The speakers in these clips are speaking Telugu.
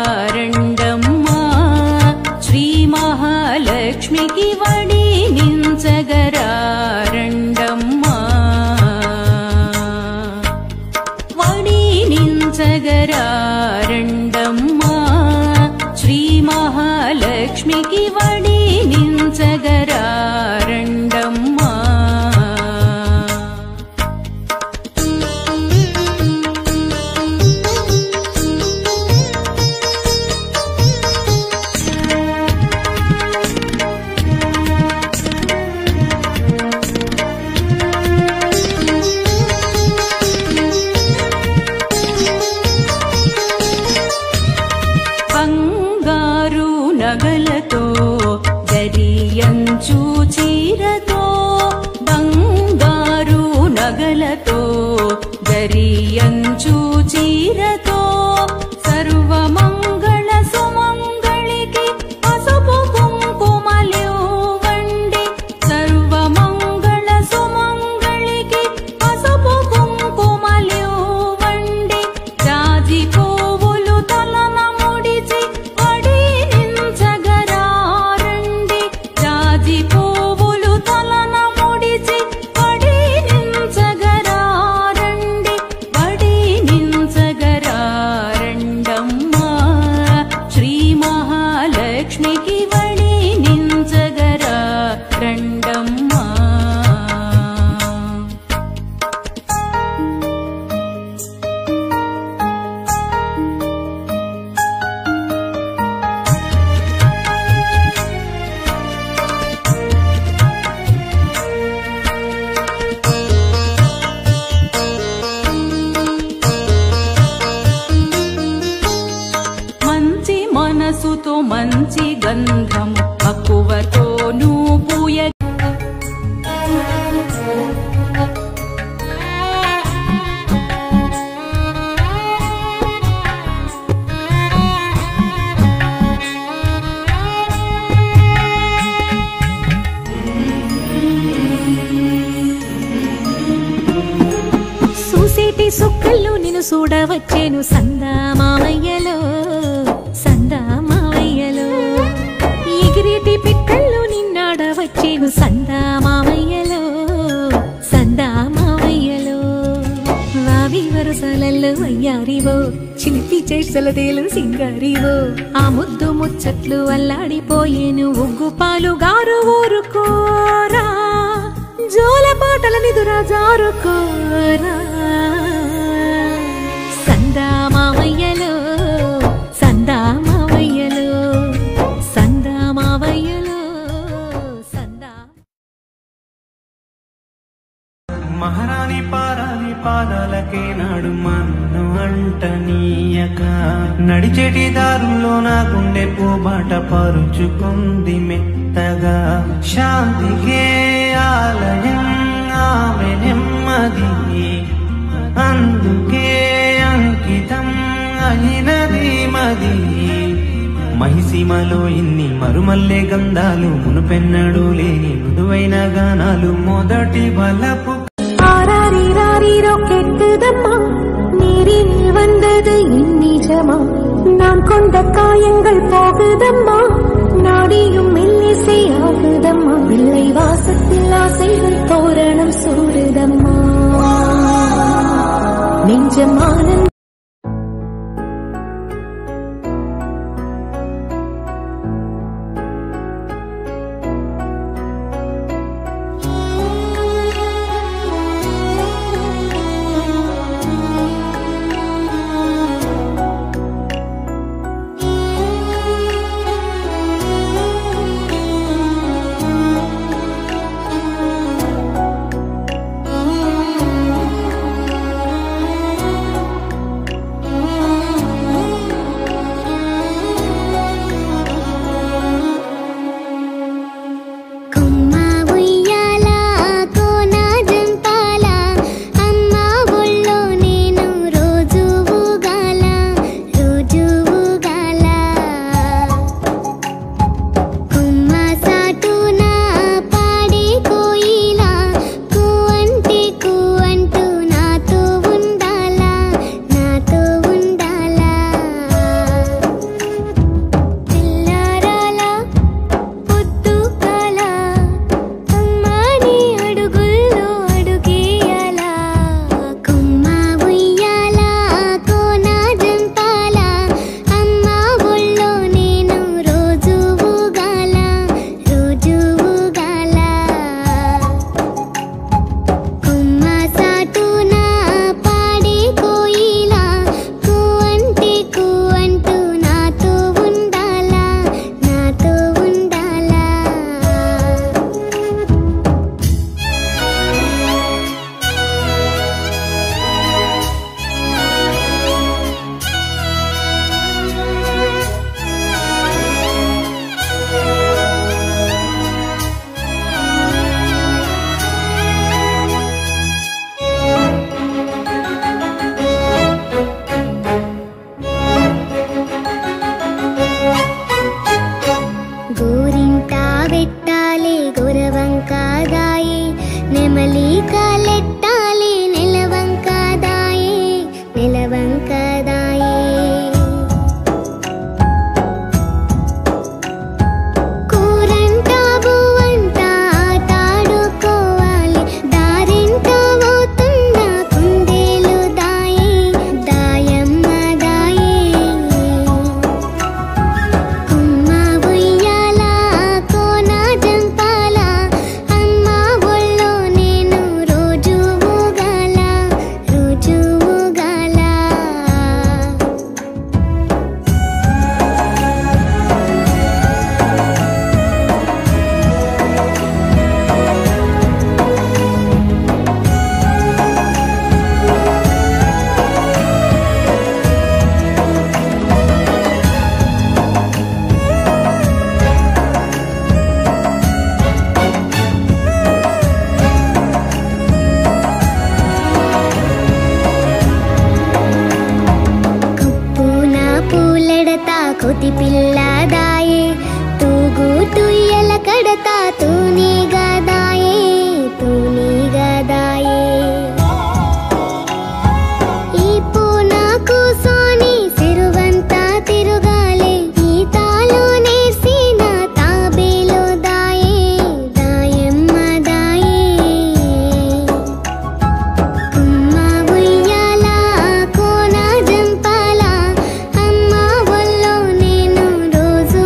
నించగరారండమ్మా శ్రీ మహాలక్ష్మికి వడి నించగరారండమ్మా వడి నించగరారండమ్మా శ్రీ మహాలక్ష్మికి వడి నించగరారండమ్మా బంగారు నగలతో దరియంచు చీరతో బంగారు నగలతో దరియంచు చీరతో సర్వమంగళ సుమంగళికి పసుపు కుంకుమలివ్వండి సర్వమంగళ సుమంగళికి పసుపు కుంకుమలివ్వండి జాజి పువ్వులు తలన ముడిచి వడి నించగరారండి జాజి పువ్వులు తలన ముడిచి వడి నించగరారండి వడి నించగరారండమ్మా శ్రీ మహాలక్ష్మికి వడి నించగరారండమ్మా మంచి మనసుతో మంచి గంధం మక్కువతోనూ పూయ చూసేటి సుక్కల్లో నిన్ను చూడవచ్చేను సందా మావయ్యలో సందా మావయ్యలో ఎగిరేటి పిట్టల్లో నిన్నాడవచ్చేను సందా మావయ్యలో సందా మావయ్యలో వావి వరుసలల్లో అయ్యారివో చిలిపి చేసలదేలు సింగారివో ఆ ముద్దు ముచ్చట్లు అల్లాడిపోయేను ఉగ్గు పాలు గారు ఊరుకోరా జోల పాటల నిదురా జారుకోరా సందా మావయ్యలో సందా మావయ్యలో సందా మావయ్యలో సందా మహారాణి పారాని పాదాలకే నాడు మన్ను అంటనీయక నడిచేటి దారుల్లో నా గుండె పూబాట పరుచుకుంది మెత్తగా శాంతికే ఆలయం ఆమె నెమ్మది అందుకే అంకితం అయినది మది మహిసీమలో ఇన్ని మరుమల్లె గంధాలు మునుపెన్నడు లేని మృదువైన గానాలు మొదటి బలపు ஆராரிராரிரோ கேட்குதம்மா நீரில் வந்தது இந்நிஜமா நான் கொண்ட காயங்கள் போகுதம்மா நாடியும் மெல்லிசை ஆகுதம்மா பிள்ளை வாசத்தில் ஆசைகள் தோரணம் சூடுதம்மா நெஞ்சமான కోతి పిల్లదాయే తూగు తుయ్యల కడతా తూనీ గదాయే ఈ పూన కూసోని సిరువంతా తిరుగాలే ఈ తాలో నేర్సిన తాబేలో దాయే దాయమ్మ దాయే కుమ్మ ఉయ్యాల కోన జంపాల అమ్మ వల్లో నేను రోజు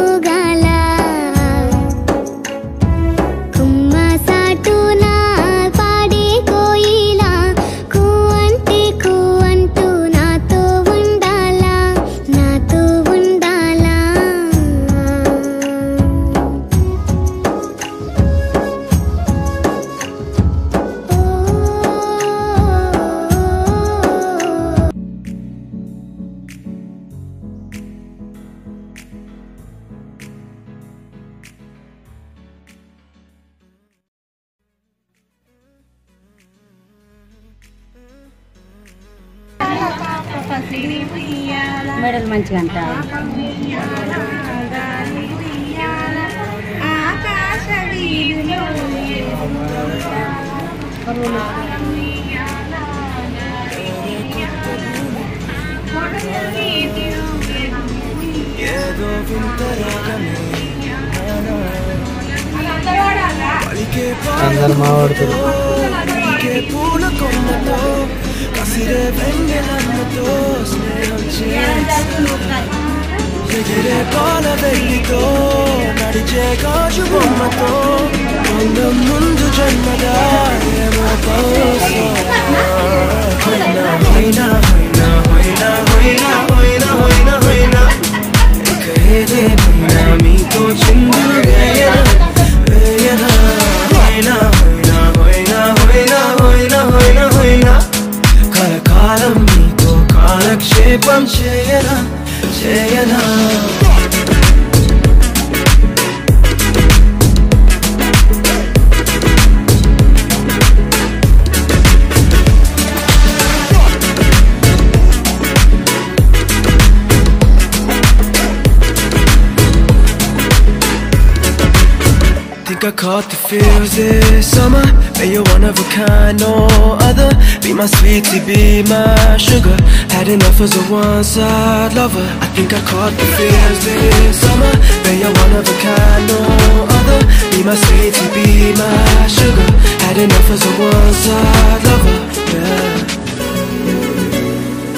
ఊగాల కుమ్మ సాటున పాడే కోయిలా కూ అంటూ నాతో ఉండాలా మెడలు మంచిగా అంట అందరు మావాడుతారు పూల కొమ్మతో కసిరే వెన్నెలమ్మతో స్నేహం ఎగిరే పాల వెల్లితో నడిచే గాజు బొమ్మతో అందం ముందు జన్మదా ఏమో హొయినా హొయినా హొయినా హొయినా హొయినా హొయినా హొయినా ఇక ఏదేమైనా మీతో చిందులు వేయనా హొయినా హొయినా హొయినా హొయినా హొయినా హొయినా హొయినా కలకాలం మీతో కాలక్షేపం చేయనా Think I caught the feels this summer. Man, you're one of a kind, no other. Be my sweetie, be my sugar. Had enough as a one-side lover. I think I caught the feels this summer. Man, you're one of a kind, no other. Be my sweetie, be my sugar. Had enough as a one-side lover. Yeah.